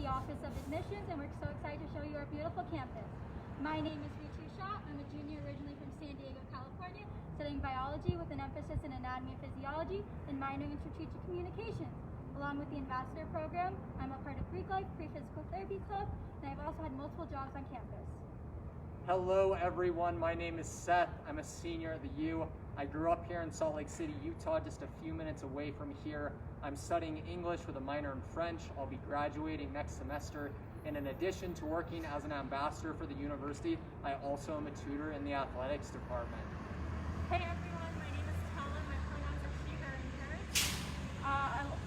the Office of Admissions, and we're so excited to show you our beautiful campus. My name is Ritu Shah. I'm a junior originally from San Diego, California, studying biology with an emphasis in anatomy and physiology and minoring in strategic communications. Along with the Ambassador Program, I'm a part of Greek Life, Pre-Physical Therapy Club, and I've also had multiple jobs on campus. Hello everyone, my name is Seth. I'm a senior at the U. I grew up here in Salt Lake City, Utah, just a few minutes away from here. I'm studying English with a minor in French. I'll be graduating next semester. And in addition to working as an ambassador for the university, I also am a tutor in the athletics department. Hey everyone, my name is Tala. My pronouns are she, her, and hers.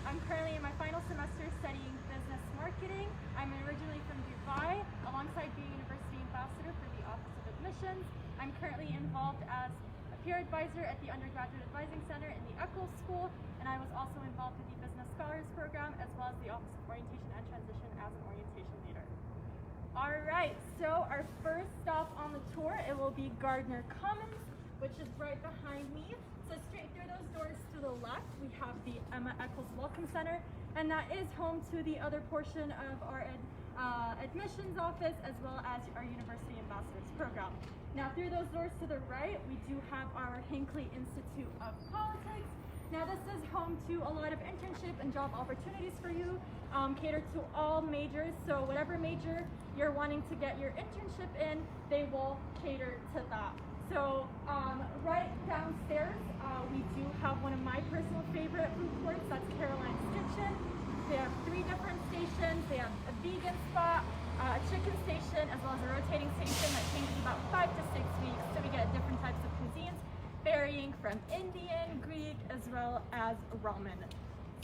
I'm currently in my final semester studying business marketing. I'm originally from Dubai, alongside being university ambassador for the Office of Admissions. I'm currently involved as a peer advisor at the Undergraduate Advising Center in the Eccles School, and I was also involved with the Business Scholars Program, as well as the Office of Orientation and Transition as an orientation leader. All right, so our first stop on the tour, it will be Gardner Commons, which is right behind me. So straight through those doors to the left, we have the Eccles Welcome Center, and that is home to the other portion of our admissions office, as well as our University Ambassadors Program. Now through those doors to the right, we do have our Hinckley Institute of Politics. Now this is home to a lot of internship and job opportunities for you, catered to all majors. So whatever major you're wanting to get your internship in, they will cater to that. So right downstairs, we do have one of my personal favorite food courts, that's Caroline's Kitchen. They have 3 different stations. They have a vegan spot, a chicken station, as well as a rotating station that changes about 5 to 6 weeks. So we get different types of cuisines, varying from Indian, Greek, as well as ramen.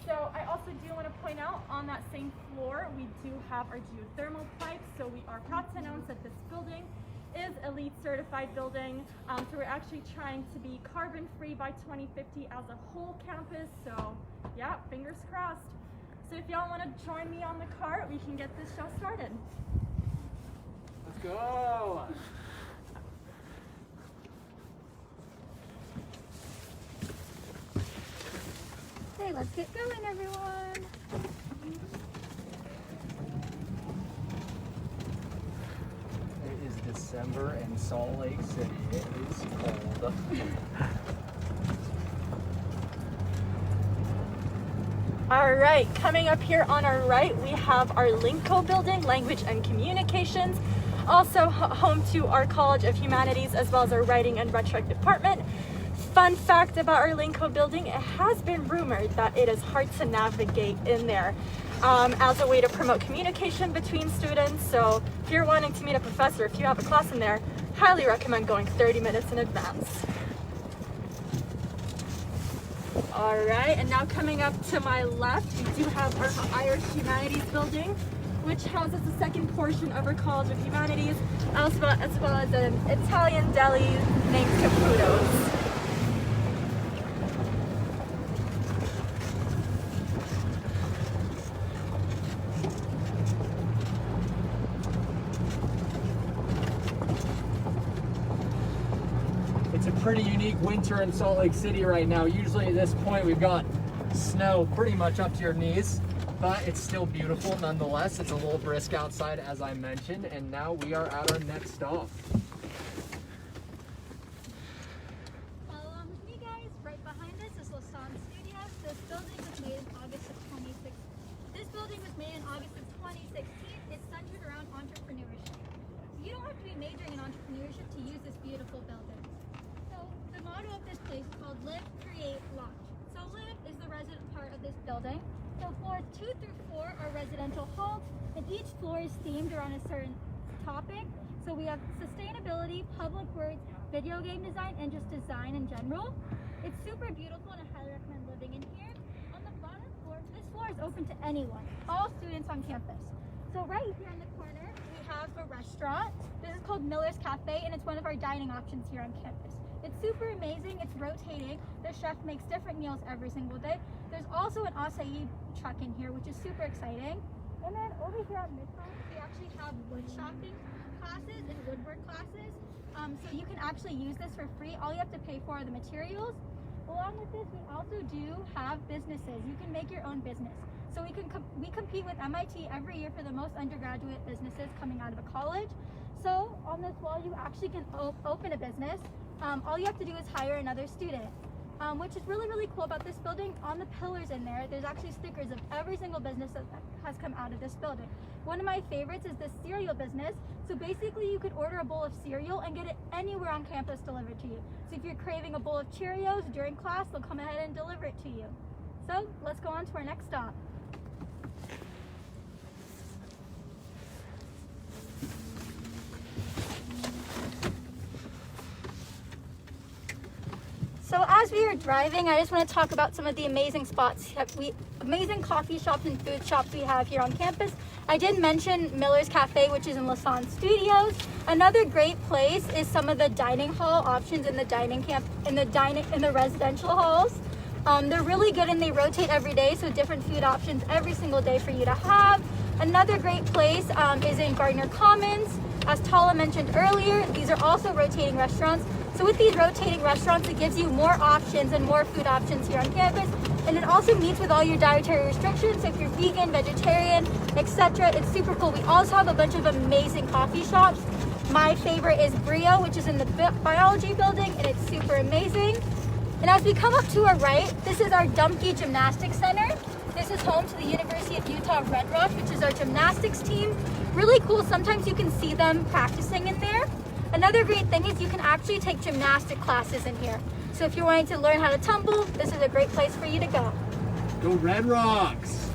So I also do want to point out, on that same floor, we do have our geothermal pipes. So we are proud to announce that this building is a LEED certified building. So we're actually trying to be carbon free by 2050 as a whole campus. So yeah, fingers crossed. So if y'all want to join me on the cart, we can get this show started. Let's go! Okay, let's get going, everyone. It is December in Salt Lake City. It is cold. All right, coming up here on our right, we have our LINCO building, Language and Communications. Also home to our College of Humanities, as well as our Writing and Rhetoric department. Fun fact about our LINCO building, it has been rumored that it is hard to navigate in there as a way to promote communication between students. So if you're wanting to meet a professor, if you have a class in there, highly recommend going 30 minutes in advance. All right, and now coming up to my left, we do have our Irish Humanities building, which houses the second portion of our College of Humanities, as well as an Italian deli named Caputo's. It's a pretty unique winter in Salt Lake City right now. Usually at this point we've got snow pretty much up to your knees, but it's still beautiful nonetheless. It's a little brisk outside, as I mentioned, and now we are at our next stop. Follow along with me, guys. Right behind us is Lassonde Studios. This building was made in August of 2016. This building was made in August of 2016. It's centered around entrepreneurship. You don't have to be majoring in entrepreneurship to use this beautiful building. So the motto of this place is called Live, Create, Launch. So Live is the resident part of this building. So floors 2 through 4 are residential halls, and each floor is themed around a certain topic. So we have sustainability, public works, video game design, and just design in general. It's super beautiful, and I highly recommend living in here. On the bottom floor, this floor is open to anyone, all students on campus. So right here in the corner, we have a restaurant. This is called Miller's Cafe, and it's one of our dining options here on campus. It's super amazing. It's rotating. The chef makes different meals every single day. There's also an acai truck in here, which is super exciting. And then over here at Midtown, we actually have wood shopping classes and woodwork classes. So you can actually use this for free. All you have to pay for are the materials. But along with this, we also do have businesses. You can make your own business. So we compete with MIT every year for the most undergraduate businesses coming out of a college. So on this wall, you actually can open a business. All you have to do is hire another student. Which is really, really cool about this building. On the pillars in there's actually stickers of every single business that has come out of this building. One of my favorites is the cereal business. So basically you could order a bowl of cereal and get it anywhere on campus delivered to you. So if you're craving a bowl of Cheerios during class, they'll come ahead and deliver it to you. So let's go on to our next stop. So as we are driving, I just want to talk about some of the amazing spots, amazing coffee shops and food shops we have here on campus. I did mention Miller's Cafe, which is in Lassonde Studios. Another great place is some of the dining hall options in the residential halls. They're really good and they rotate every day, so different food options every single day for you to have. Another great place is in Gardner Commons. As Tala mentioned earlier, these are also rotating restaurants. So with these rotating restaurants, it gives you more options and more food options here on campus. And it also meets with all your dietary restrictions. So if you're vegan, vegetarian, etc., it's super cool. We also have a bunch of amazing coffee shops. My favorite is Brio, which is in the biology building, and it's super amazing. And as we come up to our right, this is our Dumpke Gymnastics Center. This is home to the University of Utah Red Rock, which is our gymnastics team. Really cool. Sometimes you can see them practicing in there. Another great thing is you can actually take gymnastic classes in here. So if you're wanting to learn how to tumble, this is a great place for you to go. Go Red Rocks!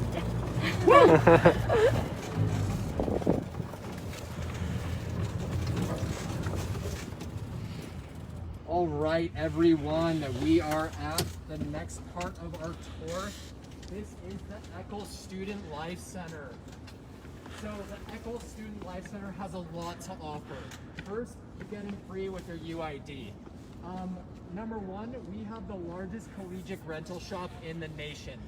All right, everyone, we are at the next part of our tour. This is the Eccles Student Life Center. So the Eccles Student Life Center has a lot to offer. First, you're getting free with your UID. Number one, we have the largest collegiate rental shop in the nation.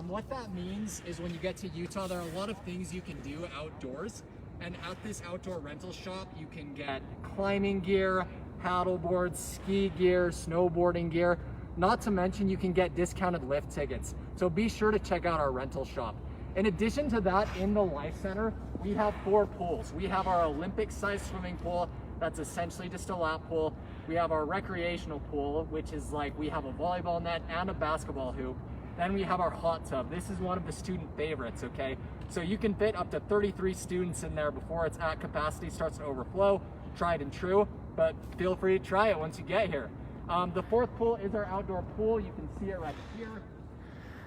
What that means is when you get to Utah, there are a lot of things you can do outdoors. And at this outdoor rental shop, you can get climbing gear, paddle boards, ski gear, snowboarding gear. Not to mention you can get discounted lift tickets. So be sure to check out our rental shop. In addition to that, in the Life Center, we have 4 pools. We have our Olympic-sized swimming pool, that's essentially just a lap pool. We have our recreational pool, which is like we have a volleyball net and a basketball hoop. Then we have our hot tub. This is one of the student favorites, okay? So you can fit up to 33 students in there before it's at capacity, starts to overflow, tried and true, but feel free to try it once you get here. The 4th pool is our outdoor pool. You can see it right here.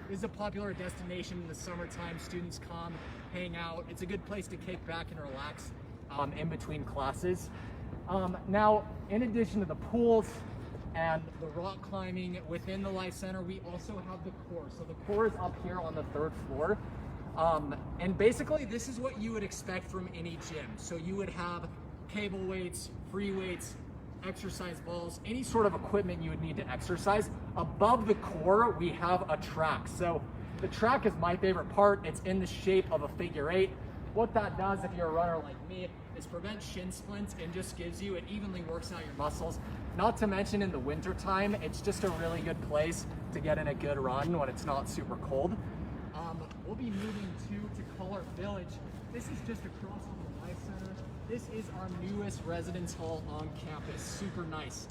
This is a popular destination in the summertime. Students come, hang out. It's a good place to kick back and relax in between classes. Now, in addition to the pools and the rock climbing within the Life Center, we also have the core. So the core is up here on the 3rd floor. And basically, this is what you would expect from any gym. So you would have cable weights, free weights, exercise balls, any sort of equipment you would need to exercise. Above the core, we have a track. So the track is my favorite part. It's in the shape of a figure 8. What that does, if you're a runner like me, is prevent shin splints and just gives you, it evenly works out your muscles. Not to mention in the winter time, it's just a really good place to get in a good run when it's not super cold. We'll be moving to Kahlert Village. This is just across from the Life Center. This is our newest residence hall on campus, super nice.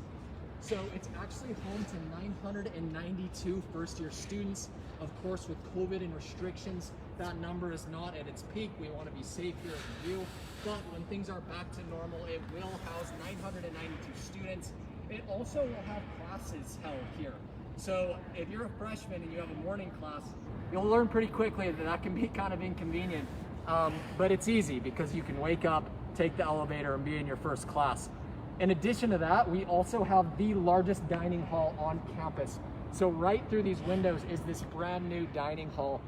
So it's actually home to 992 first-year students. Of course, with COVID and restrictions, that number is not at its peak. We want to be safe here at the U, but when things are back to normal, it will house 992 students. It also will have classes held here. So if you're a freshman and you have a morning class, you'll learn pretty quickly that that can be kind of inconvenient, but it's easy because you can wake up, take the elevator, and be in your first class. In addition to that, we also have the largest dining hall on campus. So right through these windows is this brand new dining hall.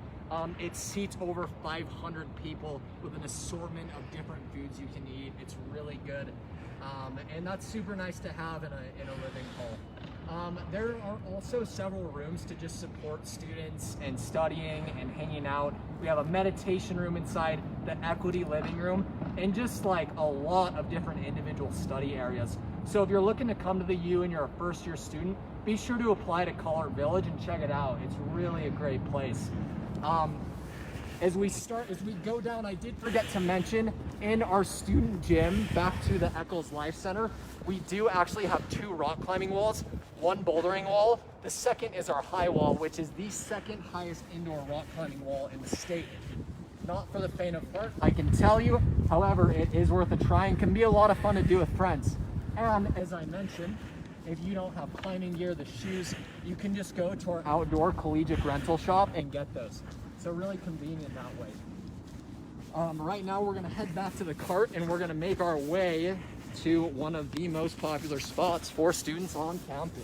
It seats over 500 people with an assortment of different foods you can eat. It's really good. And that's super nice to have in a living hall. There are also several rooms to just support students and studying and hanging out. We have a meditation room inside, the equity living room, and just like a lot of different individual study areas. So if you're looking to come to the U and you're a first-year student, be sure to apply to Kahlert Village and check it out. It's really a great place. As we go down, I did forget to mention, in our student gym back to the Eccles Life Center, we do actually have 2 rock climbing walls, 1 bouldering wall. The second is our high wall, which is the second highest indoor rock climbing wall in the state. Not for the faint of heart, I can tell you. However, it is worth a try and can be a lot of fun to do with friends. And as I mentioned, if you don't have climbing gear, the shoes, you can just go to our outdoor collegiate rental shop and get those. So really convenient that way. Right now we're gonna head back to the cart and we're gonna make our way to one of the most popular spots for students on campus.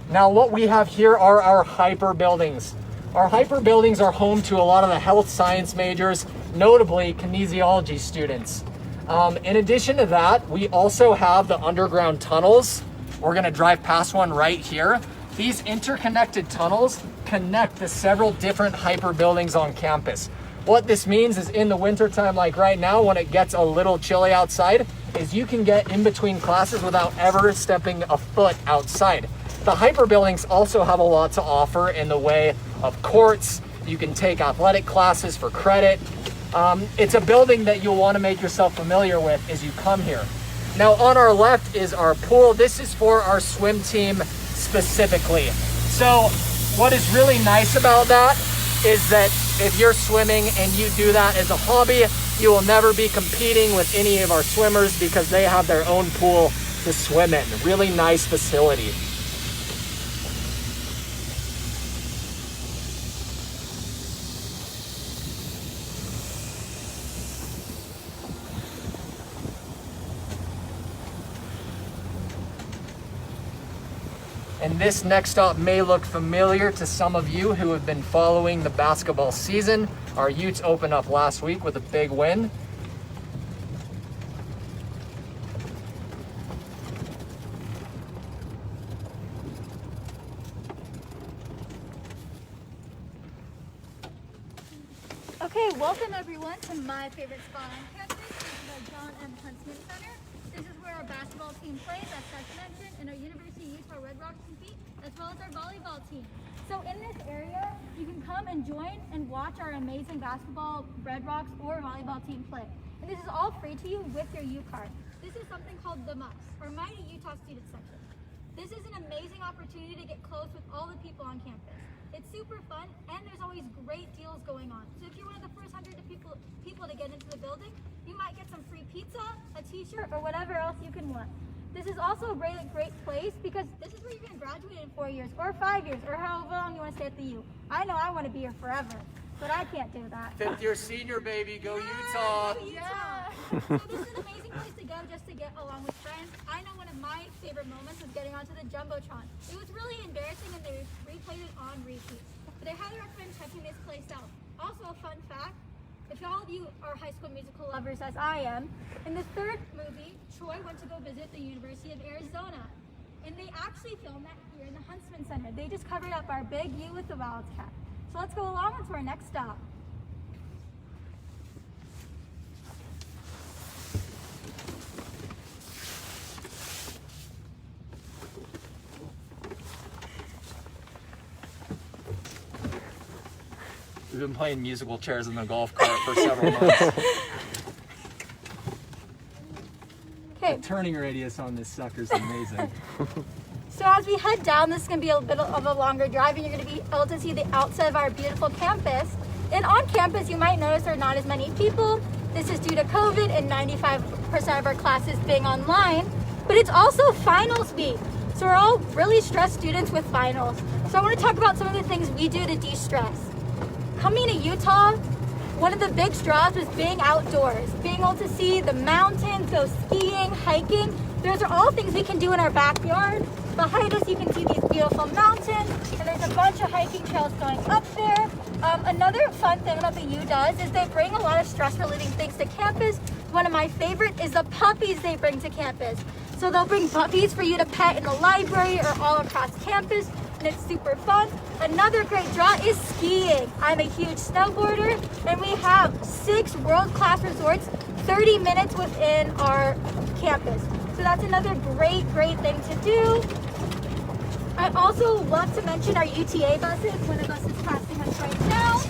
Now what we have here are our hyper buildings. Our hyper buildings are home to a lot of the health science majors, notably kinesiology students. In addition to that, we also have the underground tunnels. We're gonna drive past one right here. These interconnected tunnels connect the several different hyper buildings on campus. What this means is in the wintertime, like right now, when it gets a little chilly outside, is you can get in between classes without ever stepping a foot outside. The hyper buildings also have a lot to offer in the way of courts. You can take athletic classes for credit. It's a building that you'll want to make yourself familiar with as you come here. Now on our left is our pool. This is for our swim team specifically. So what is really nice about that is that if you're swimming and you do that as a hobby, you will never be competing with any of our swimmers because they have their own pool to swim in. Really nice facility. And this next stop may look familiar to some of you who have been following the basketball season. Our Utes opened up last week with a big win. Okay, welcome everyone to my favorite spot on campus. This is our John M. Huntsman Center. This is where our basketball team plays, as Seth mentioned, and our University Utah Red Rocks compete, as well as our volleyball team. So in this area, you can come and join and watch our amazing basketball, Red Rocks, or volleyball team play. And this is all free to you with your U card. This is something called the MUS, or Mighty Utah Student Section. This is an amazing opportunity to get close with all the people on campus. It's super fun, and there's always great deals going on. So if you're one of the first 100 people to get into the building, you might get some free pizza, a t-shirt, or whatever else you can want. This is also a really great place because this is where you're going to graduate in 4 years, or 5 years, or however long you want to stay at the U. I know I want to be here forever, but I can't do that. 5th year senior, baby, go Utah! Yeah. So this is an amazing place to go just to get along with friends. I know one of my favorite moments was getting onto the Jumbotron. It was really embarrassing and they replayed it on repeat. But I highly recommend checking this place out. Also a fun fact, if all of you are High School Musical lovers as I am, in the 3rd movie, Troy went to go visit the University of Arizona. And they actually filmed that here in the Huntsman Center. They just covered up our big U with the Wildcat. So let's go along to our next stop. We've been playing musical chairs in the golf cart for several months. Okay. The turning radius on this sucker is amazing. So as we head down, this is going to be a bit of a longer drive, and you're going to be able to see the outside of our beautiful campus. And on campus, you might notice there are not as many people. This is due to COVID and 95% of our classes being online. But it's also finals week. So we're all really stressed students with finals. So I want to talk about some of the things we do to de-stress. Coming to Utah, one of the big draws was being outdoors, being able to see the mountains, go skiing, hiking. Those are all things we can do in our backyard. Behind us, you can see these beautiful mountains, and there's a bunch of hiking trails going up there. Another fun thing that the U does is they bring a lot of stress-relieving things to campus. One of my favorite is the puppies they bring to campus. So they'll bring puppies for you to pet in the library or all across campus. and it's super fun. Another great draw is skiing. I'm a huge snowboarder, and we have 6 world-class resorts 30 minutes within our campus. So that's another great thing to do. I also love to mention our UTA buses. One of us is passing us right now.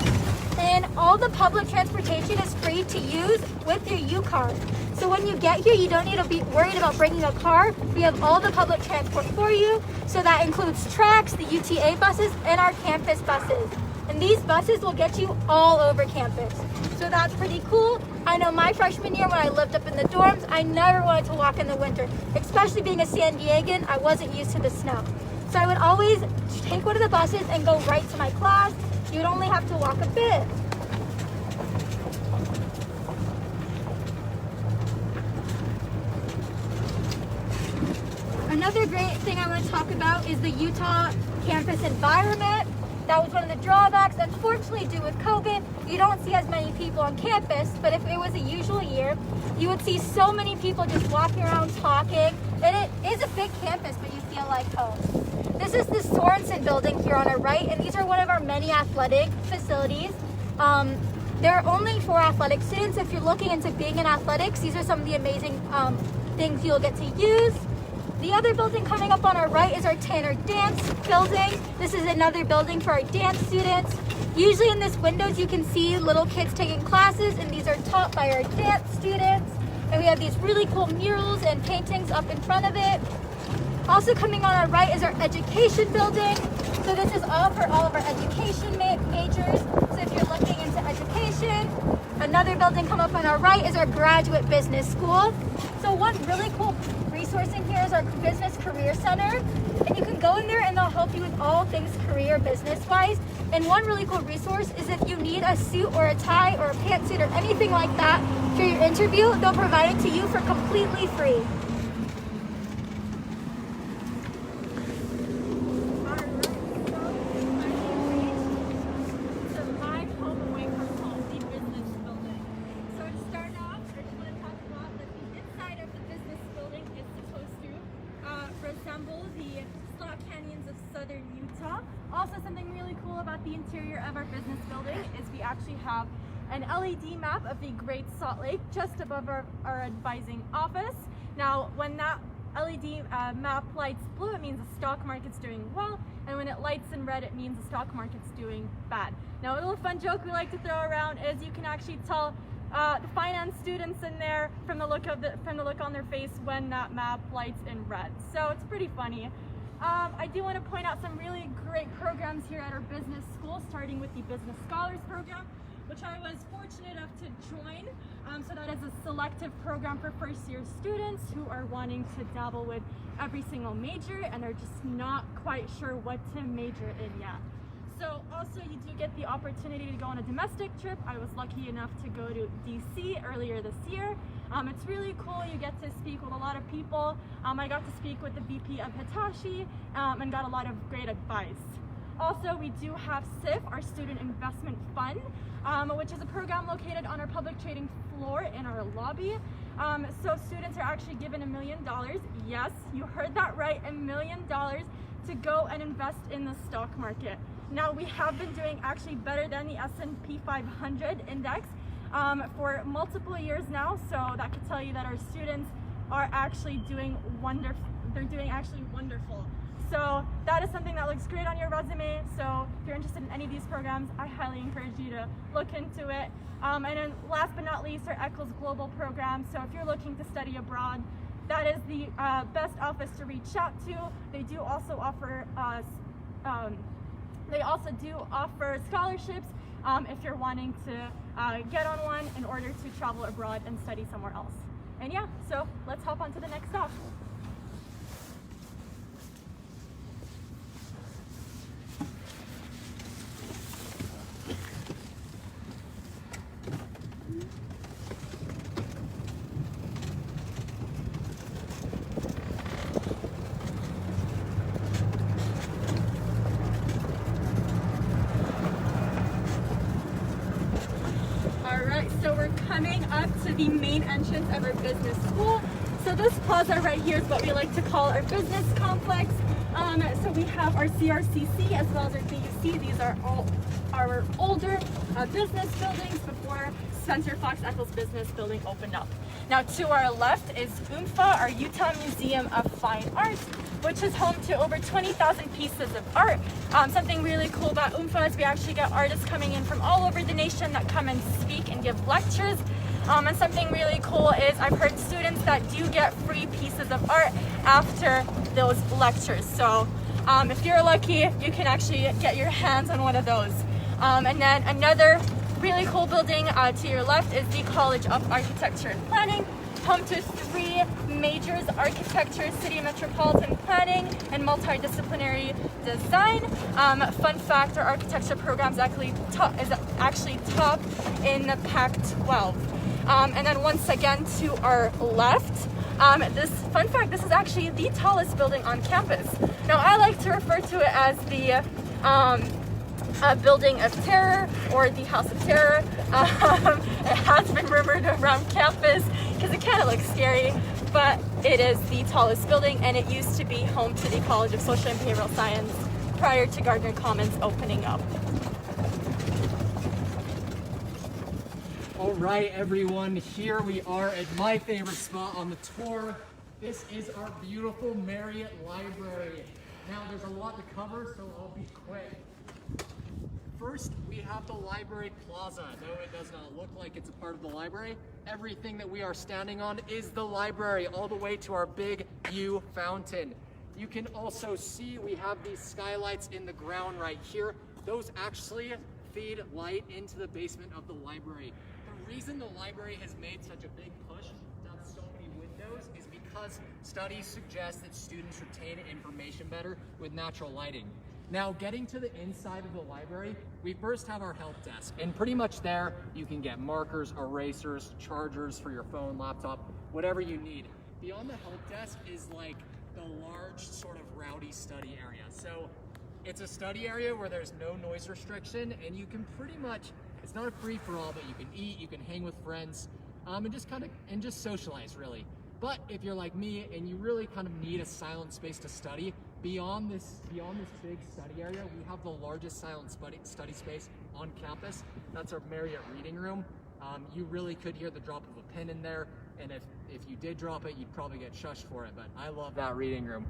And all the public transportation is free to use with your U-Card. So when you get here, you don't need to be worried about bringing a car. We have all the public transport for you. So that includes tracks, the UTA buses, and our campus buses. And these buses will get you all over campus. So that's pretty cool. I know my freshman year when I lived up in the dorms, I never wanted to walk in the winter. Especially being a San Diegan, I wasn't used to the snow. So I would always take one of the buses and go right to my class. You'd only have to walk a bit. Another great thing I want to talk about is the Utah campus environment. That was one of the drawbacks. Unfortunately, due with COVID, you don't see as many people on campus, but if it was a usual year, you would see so many people just walking around talking. And it is a big campus, but you feel like home. This is the Sorensen building here on our right, and these are one of our many athletic facilities. There are only 4 athletic students. If you're looking into being in athletics, these are some of the amazing things you'll get to use. The other building coming up on our right is our Tanner Dance building. This is another building for our dance students. Usually in this windows you can see little kids taking classes, and these are taught by our dance students. And we have these really cool murals and paintings up in front of it. Also coming on our right is our education building. So this is all for all of our education majors. So if you're looking into education, another building come up on our right is our graduate business school. So one really cool resource in here is our business career center. And you can go in there and they'll help you with all things career business wise. And one really cool resource is if you need a suit or a tie or a pantsuit or anything like that for your interview, they'll provide it to you for completely free. Also, something really cool about the interior of our business building is we actually have an LED map of the Great Salt Lake just above our advising office. Now, when that LED map lights blue, it means the stock market's doing well, and when it lights in red, it means the stock market's doing bad. Now, a little fun joke we like to throw around is you can actually tell the finance students in there from the look on their face when that map lights in red. So it's pretty funny. I do want to point out some really great programs here at our business school, starting with the Business Scholars Program, which I was fortunate enough to join. So that is a selective program for first-year students who are wanting to dabble with every single major and they're just not quite sure what to major in yet. So also you do get the opportunity to go on a domestic trip. I was lucky enough to go to DC earlier this year. It's really cool. You get to speak with a lot of people. I got to speak with the VP of Hitachi and got a lot of great advice. Also, we do have SIF, our Student Investment Fund, which is a program located on our public trading floor in our lobby. So students are actually given $1 million. Yes, you heard that right, $1 million to go and invest in the stock market. Now, we have been doing actually better than the S&P 500 index for multiple years now, so that could tell you that our students are actually doing wonderful. They're doing actually wonderful. So that is something that looks great on your resume. So if you're interested in any of these programs, I highly encourage you to look into it. And then last but not least, our Eccles Global program. So if you're looking to study abroad, that is the best office to reach out to. They do also offer scholarships if you're wanting to get on one in order to travel abroad and study somewhere else. And yeah, so let's hop on to the next stop. So we're coming up to the main entrance of our business school. So this plaza right here is what we like to call our business complex. So we have our CRCC as well as our BUC. These are all our older business buildings before Spencer Fox Eccles Business Building opened up. Now to our left is UMFA, our Utah Museum of Fine Arts, which is home to over 20,000 pieces of art. Something really cool about UMFA is we actually get artists coming in from all over the nation that come and speak and give lectures. And something really cool is I've heard students that do get free pieces of art after those lectures. So if you're lucky, you can actually get your hands on one of those. And then another really cool building to your left is the College of Architecture and Planning, home to 3 majors: architecture, city metropolitan planning, and multidisciplinary design. Fun fact, our architecture program is actually top in the Pac-12. And then once again to our left, this is actually the tallest building on campus. Now I like to refer to it as the Building of Terror, or the House of Terror. It has been rumored around campus because it kind of looks scary, but it is the tallest building, and it used to be home to the College of Social and Behavioral Science prior to Gardner Commons opening up. All right, everyone, here we are at my favorite spot on the tour. This is our beautiful Marriott Library. Now, there's a lot to cover, so I'll be quick. First, we have the library plaza. Though it does not look like it's a part of the library, everything that we are standing on is the library, all the way to our big U fountain. You can also see we have these skylights in the ground right here. Those actually feed light into the basement of the library. The reason the library has made such a big push to have so many windows is because studies suggest that students retain information better with natural lighting. Now, getting to the inside of the library, we first have our help desk, and pretty much there you can get markers, erasers, chargers for your phone, laptop, whatever you need. Beyond the help desk is like the large sort of rowdy study area. So it's a study area where there's no noise restriction, and you can pretty much, it's not a free-for-all, but you can eat, you can hang with friends, and just socialize, really. But if you're like me and you really kind of need a silent space to study, beyond this big study area, we have the largest silent study space on campus. That's our Marriott reading room. You really could hear the drop of a pin in there, and if you did drop it, you'd probably get shushed for it, but I love that reading room.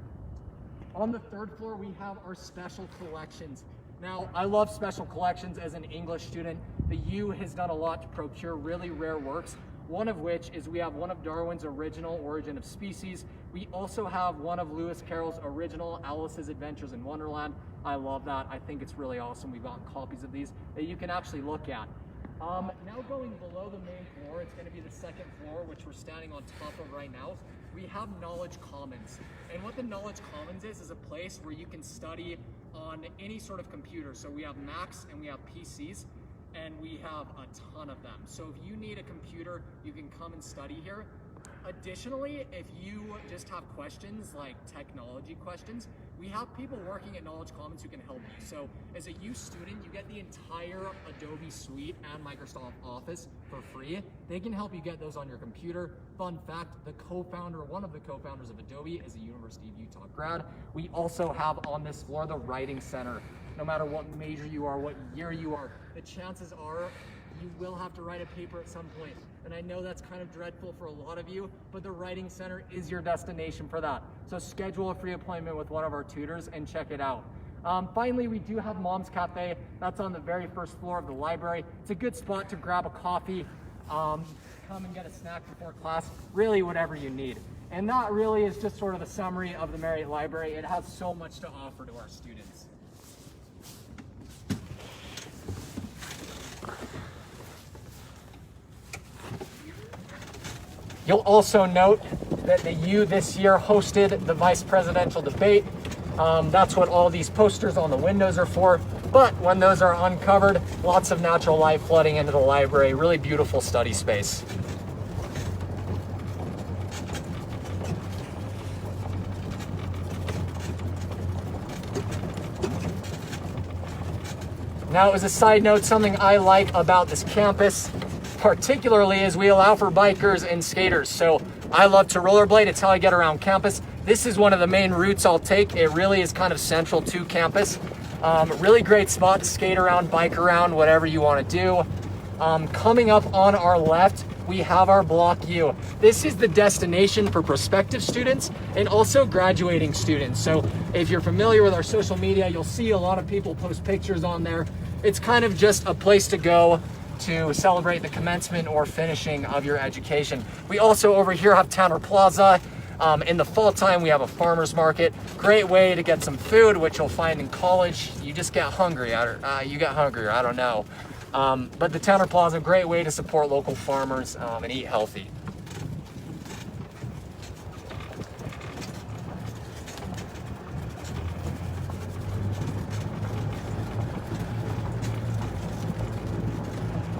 On the 3rd floor, we have our special collections. Now, I love special collections as an English student. The U has done a lot to procure really rare works, one of which is we have one of Darwin's original Origin of Species. We also have one of Lewis Carroll's original Alice's Adventures in Wonderland. I love that. I think it's really awesome. We've gotten copies of these that you can actually look at. Now going below the main floor, it's going to be the 2nd floor, which we're standing on top of right now. We have Knowledge Commons. And what the Knowledge Commons is a place where you can study on any sort of computer. So we have Macs and we have PCs, and we have a ton of them. So if you need a computer, you can come and study here. Additionally, if you just have questions like technology questions, we have people working at Knowledge Commons who can help you. So as a U student, you get the entire Adobe suite and Microsoft Office for free. They can help you get those on your computer. Fun fact, one of the co-founders of Adobe is a University of Utah grad. We also have on this floor the Writing Center. No matter what major you are, what year you are, the chances are you will have to write a paper at some point. And I know that's kind of dreadful for a lot of you, but the Writing Center is your destination for that. So schedule a free appointment with one of our tutors and check it out. Finally, we do have Mom's Cafe. That's on the very 1st floor of the library. It's a good spot to grab a coffee, come and get a snack before class, really whatever you need. And that really is just sort of a summary of the Marriott Library. It has so much to offer to our students. You'll also note that the U this year hosted the vice presidential debate. That's what all these posters on the windows are for. But when those are uncovered, lots of natural light flooding into the library. Really beautiful study space. Now, as a side note, something I like about this campus particularly is we allow for bikers and skaters. So I love to rollerblade. It's how I get around campus. This is one of the main routes I'll take. It really is kind of central to campus. Really great spot to skate around, bike around, whatever you want to do. Coming up on our left, we have our Block U. This is the destination for prospective students and also graduating students. So if you're familiar with our social media, you'll see a lot of people post pictures on there. It's kind of just a place to go to celebrate the commencement or finishing of your education. We also over here have Tanner Plaza. In the fall time, we have a farmer's market. Great way to get some food, which you'll find in college. You just get hungry. You get hungrier, I don't know. But the Tanner Plaza, great way to support local farmers and eat healthy.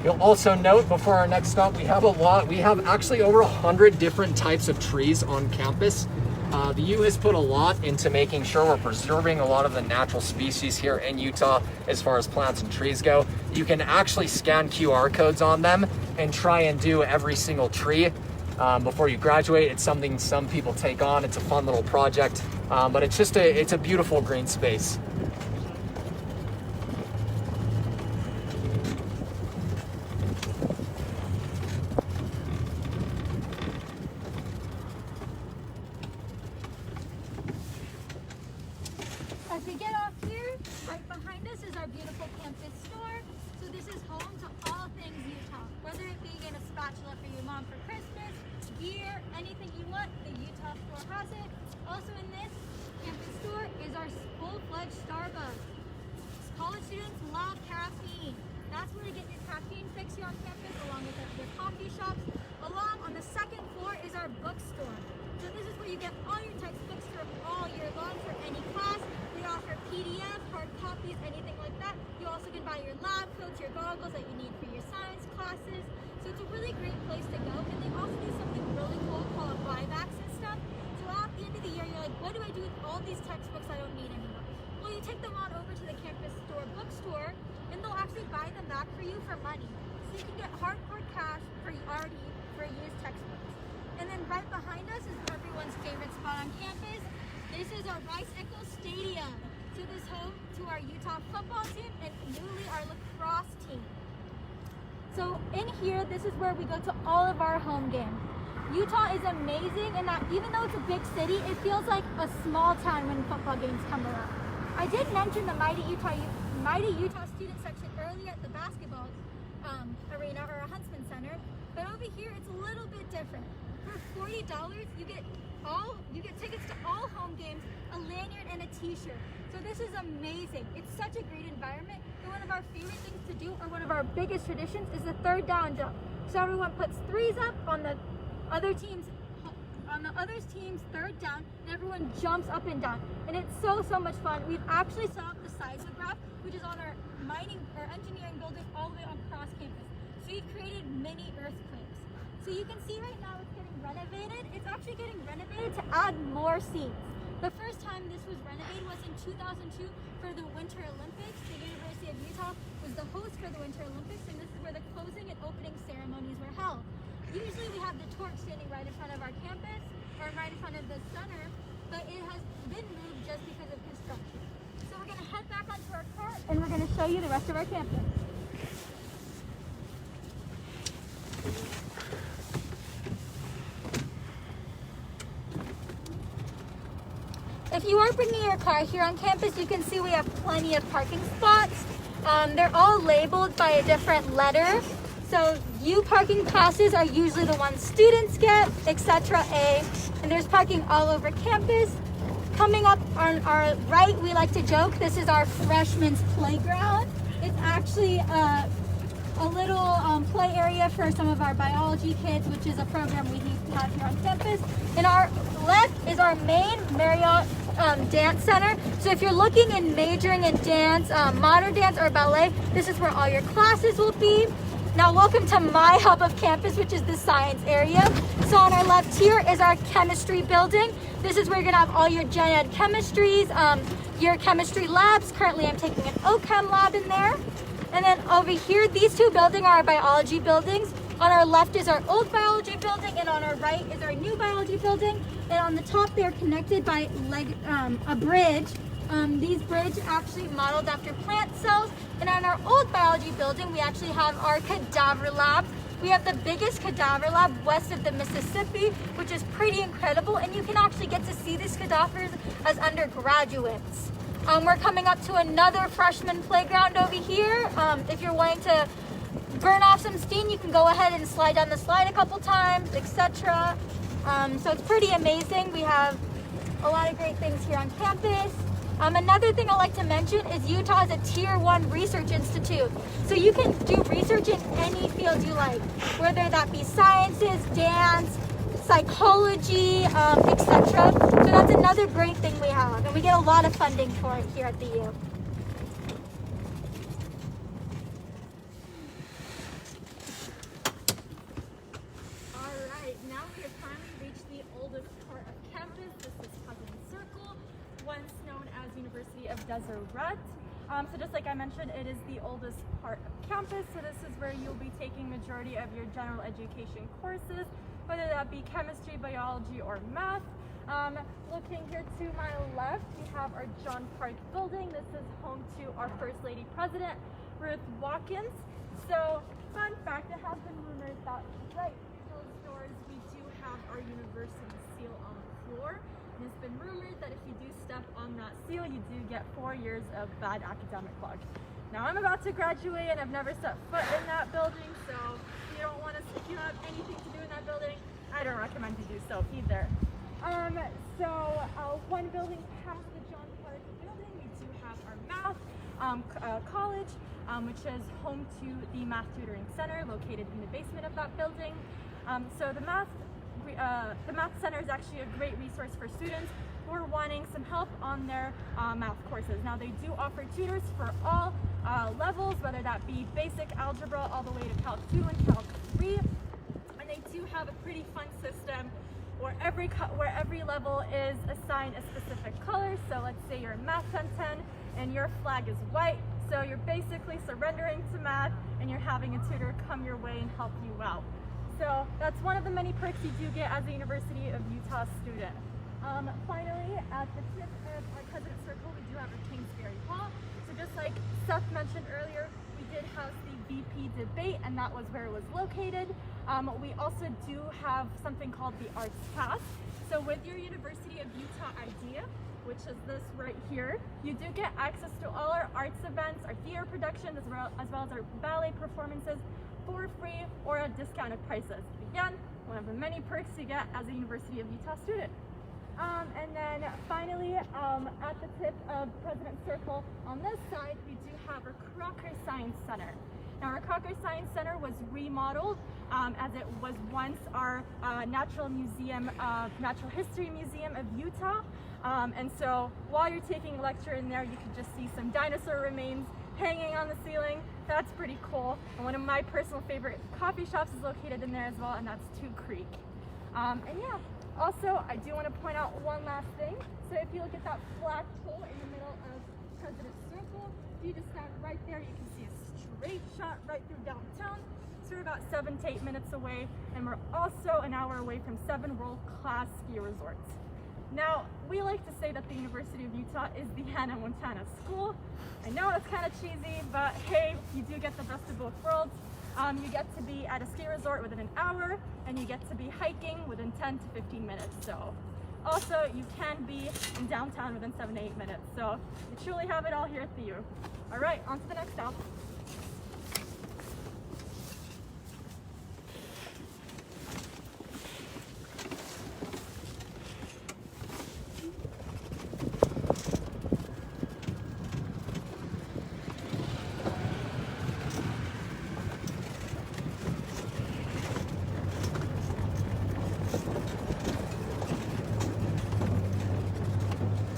You'll also note before our next stop, we have actually over 100 different types of trees on campus. The U has put a lot into making sure we're preserving a lot of the natural species here in Utah as far as plants and trees go. You can actually scan QR codes on them and try and do every single tree before you graduate. It's something some people take on. It's a fun little project, but it's a beautiful green space. As we get off here, right behind us is our beautiful campus store. So this is home to all things Utah. Whether it be getting a spatula for your mom for Christmas, gear, anything you want, the Utah store has it. Also in this campus store is our full-fledged Starbucks. College students love caffeine. That's where you get your caffeine fix here on campus, along with your coffee shops. Along on the second floor is our bookstore. So this is where you get all your textbooks for all year long for any class. We offer PDF, hard copies, anything like that. You also can buy your lab coats, your goggles that you need for your science classes. So it's a really great place to go. And they also do something really cool called buybacks and stuff. So at the end of the year, you're like, what do I do with all these textbooks I don't need anymore? Well, you take them on over to the campus store bookstore, and they'll actually buy them back for you for money. So you can get hardcore cash for used textbooks. And then right behind us is everyone's favorite spot on campus. This is our Eccles Stadium. So this is home to our Utah football team and newly our lacrosse team. So in here, this is where we go to all of our home games. Utah is amazing in that even though it's a big city, it feels like a small town when football games come around. I did mention the Mighty Utah student section earlier at the basketball arena or Huntsman Center, but over here it's a little bit different. For $40, you get tickets to all home games, a lanyard, and a t-shirt. So this is amazing. It's such a great environment. And one of our favorite things to do, or one of our biggest traditions, is the third down jump. So everyone puts threes up on the other team's third down, and everyone jumps up and down. And it's so much fun. We've actually set up the seismograph, which is on our engineering building all the way across campus. So we've created mini earthquakes. So you can see right now it's getting renovated. It's actually getting renovated to add more seats. The first time this was renovated was in 2002 for the Winter Olympics. The University of Utah was the host for the Winter Olympics, and this is where the closing and opening ceremonies were held. Usually we have the torch standing right in front of our campus, or right in front of the center, but it has been moved just because of construction. So we're gonna head back onto our car, and we're gonna show you the rest of our campus. If you are bringing your car here on campus, you can see we have plenty of parking spots. They're all labeled by a different letter. So U parking passes are usually the ones students get, etc. A, and there's parking all over campus. Coming up on our right, we like to joke, this is our freshman's playground. It's actually a little play area for some of our biology kids, which is a program we have here on campus. And our left is our main Marriott Dance Center. So if you're looking in majoring in dance, modern dance or ballet, this is where all your classes will be. Now welcome to my hub of campus, which is the science area. So on our left here is our chemistry building. This is where you're gonna have all your gen ed chemistries, your chemistry labs. Currently I'm taking an OChem lab in there. And then over here, these two buildings are our biology buildings. On our left is our old biology building, and on our right is our new biology building. And on the top, they're connected by a bridge. These bridges actually modeled after plant cells. And on our old biology building, we actually have our cadaver lab. We have the biggest cadaver lab west of the Mississippi, which is pretty incredible. And you can actually get to see these cadavers as undergraduates. We're coming up to another freshman playground over here. If you're wanting to burn off some steam, you can go ahead and slide down the slide a couple times, etc. So it's pretty amazing. We have a lot of great things here on campus. Another thing I like to mention is Utah is a Tier 1 research institute. So you can do research in any field you like, whether that be sciences, dance, psychology, etc. So that's another great thing we have, and we get a lot of funding for it here at the U. Alright, now we have finally reached the oldest part of campus. This is President's Circle, once known as University of Deseret. So just like I mentioned, it is the oldest part of campus, so this is where you'll be taking majority of your general education courses, whether that be chemistry, biology, or math. Looking here to my left, we have our John Park building. This is home to our First Lady President, Ruth Watkins. So, fun fact, it has been rumored that right through those doors, we do have our university seal on the floor. And it's been rumored that if you do step on that seal, you do get 4 years of bad academic luck. Now, I'm about to graduate and I've never set foot in that building, so if you don't have anything to do in that building, I don't recommend you do so either. One building past the John Park building, we do have our math college, which is home to the Math Tutoring Center located in the basement of that building. So the Math Center is actually a great resource for students who are wanting some help on their math courses. Now they do offer tutors for all levels, whether that be basic algebra all the way to Calc 2 and Calc 3. And they do have a pretty fun system where every level is assigned a specific color. So let's say you're Math 1010 and your flag is white. So you're basically surrendering to math and you're having a tutor come your way and help you out. So that's one of the many perks you do get as a University of Utah student. Finally, at the tip of our President's Circle, we do have our Kingsbury Hall. So just like Seth mentioned earlier, we did house the VP debate, and that was where it was located. We also do have something called the Arts Pass. So with your University of Utah idea, which is this right here, you do get access to all our arts events, our theater productions, as well as our ballet performances for free or at discounted prices. Again, one of the many perks you get as a University of Utah student. And then finally, at the tip of President's Circle on this side, we do have our Crocker Science Center. Now our Crocker Science Center was remodeled as it was once our Natural History Museum of Utah. And so while you're taking a lecture in there, you can just see some dinosaur remains hanging on the ceiling. That's pretty cool. And one of my personal favorite coffee shops is located in there as well, and that's Two Creek. And yeah, also I do want to point out one last thing. So if you look at that flagpole in the middle of President's Circle, if you just stand right there, you can see a straight shot right through downtown. So we're about 7 to 8 minutes away, and we're also an hour away from 7 world-class ski resorts. Now, we like to say that the University of Utah is the Hannah Montana school. I know it's kind of cheesy, but hey, you do get the best of both worlds. You get to be at a ski resort within an hour, and you get to be hiking within 10 to 15 minutes. So, also, you can be in downtown within 7 to 8 minutes. So, you truly have it all here at the U. All right, on to the next stop.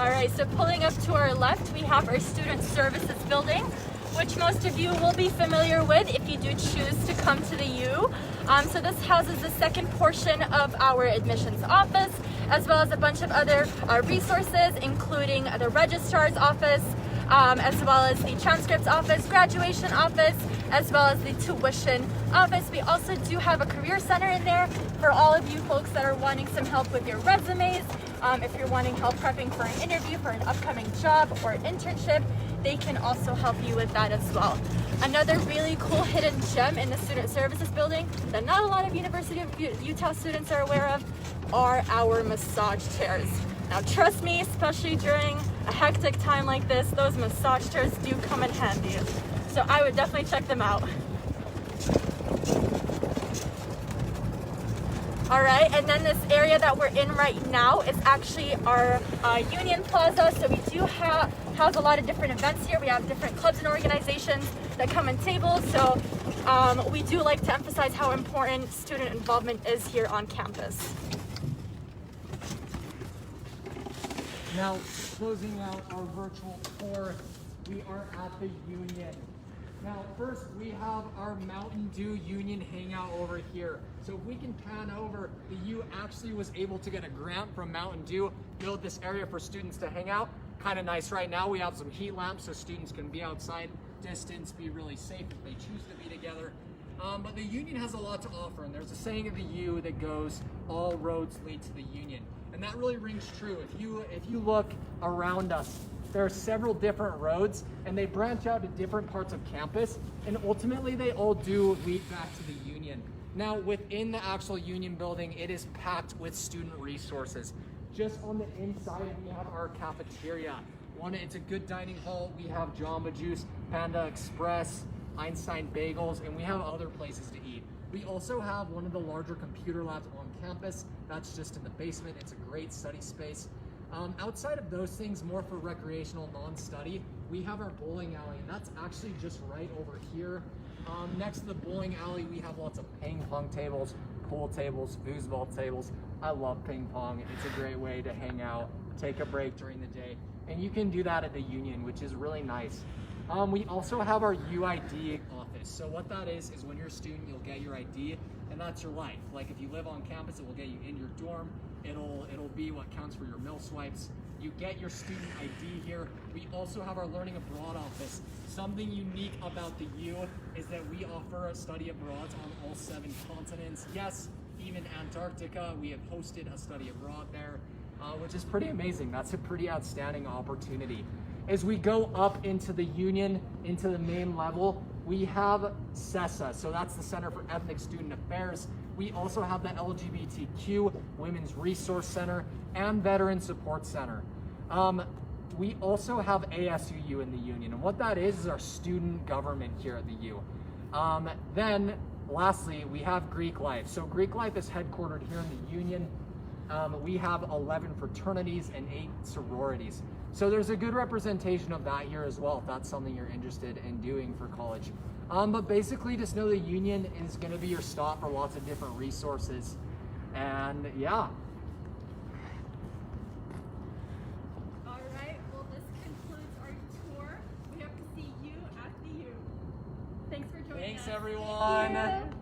Alright, so pulling up to our left, we have our Student Services building, which most of you will be familiar with if you do choose to come to the U. So this houses the second portion of our admissions office, as well as a bunch of other resources, including the registrar's office, as well as the transcripts office, graduation office, as well as the tuition office. We also do have a career center in there for all of you folks that are wanting some help with your resumes. If you're wanting help prepping for an interview for an upcoming job or internship, they can also help you with that as well. Another really cool hidden gem in the student services building that not a lot of University of Utah students are aware of are our massage chairs. Now trust me, especially during a hectic time like this, those massage chairs do come in handy. So I would definitely check them out. All right, and then this area that we're in right now is actually our Union Plaza. So we do house a lot of different events here. We have different clubs and organizations that come and table. So we do like to emphasize how important student involvement is here on campus. Now, closing out our virtual tour, we are at the Union. Now, first we have our Mountain Dew Union hangout over here. So if we can pan over, the U actually was able to get a grant from Mountain Dew, build this area for students to hang out. Kind of nice right now. We have some heat lamps so students can be outside, distance, be really safe if they choose to be together. But the Union has a lot to offer, and there's a saying of the U that goes, all roads lead to the Union. And that really rings true. If you look around us, there are several different roads, and they branch out to different parts of campus, and ultimately they all do lead back to the Union. Now, within the actual Union building, it is packed with student resources. Just on the inside, we have our cafeteria. It's a good dining hall. We have Jamba Juice, Panda Express, Einstein Bagels, and we have other places to eat. We also have one of the larger computer labs on campus. That's just in the basement. It's a great study space. Outside of those things, more for recreational, non-study, we have our bowling alley, and that's actually just right over here. Next to the bowling alley, we have lots of ping pong tables, pool tables, foosball tables. I love ping pong. It's a great way to hang out, take a break during the day, and you can do that at the Union, which is really nice. We also have our UID office. So what that is when you're a student, you'll get your ID, and that's your life. Like if you live on campus, it will get you in your dorm. It'll be what counts for your mill swipes. You get your student ID here. We also have our Learning Abroad office. Something unique about the U is that we offer a study abroad on all 7 continents. Yes, even Antarctica, we have hosted a study abroad there, which is pretty amazing. That's a pretty outstanding opportunity. As we go up into the Union, into the main level, we have CESA, so that's the Center for Ethnic Student Affairs. We also have the LGBTQ Women's Resource Center and Veteran Support Center. We also have ASUU in the Union, and what that is our student government here at the U. Then, lastly, we have Greek Life. So Greek Life is headquartered here in the Union. We have 11 fraternities and 8 sororities. So there's a good representation of that here as well, if that's something you're interested in doing for college. But basically, just know the Union is going to be your stop for lots of different resources. And yeah. All right, well, this concludes our tour. We hope to see you at the U. Thanks for joining us. Thanks, everyone. Thank you.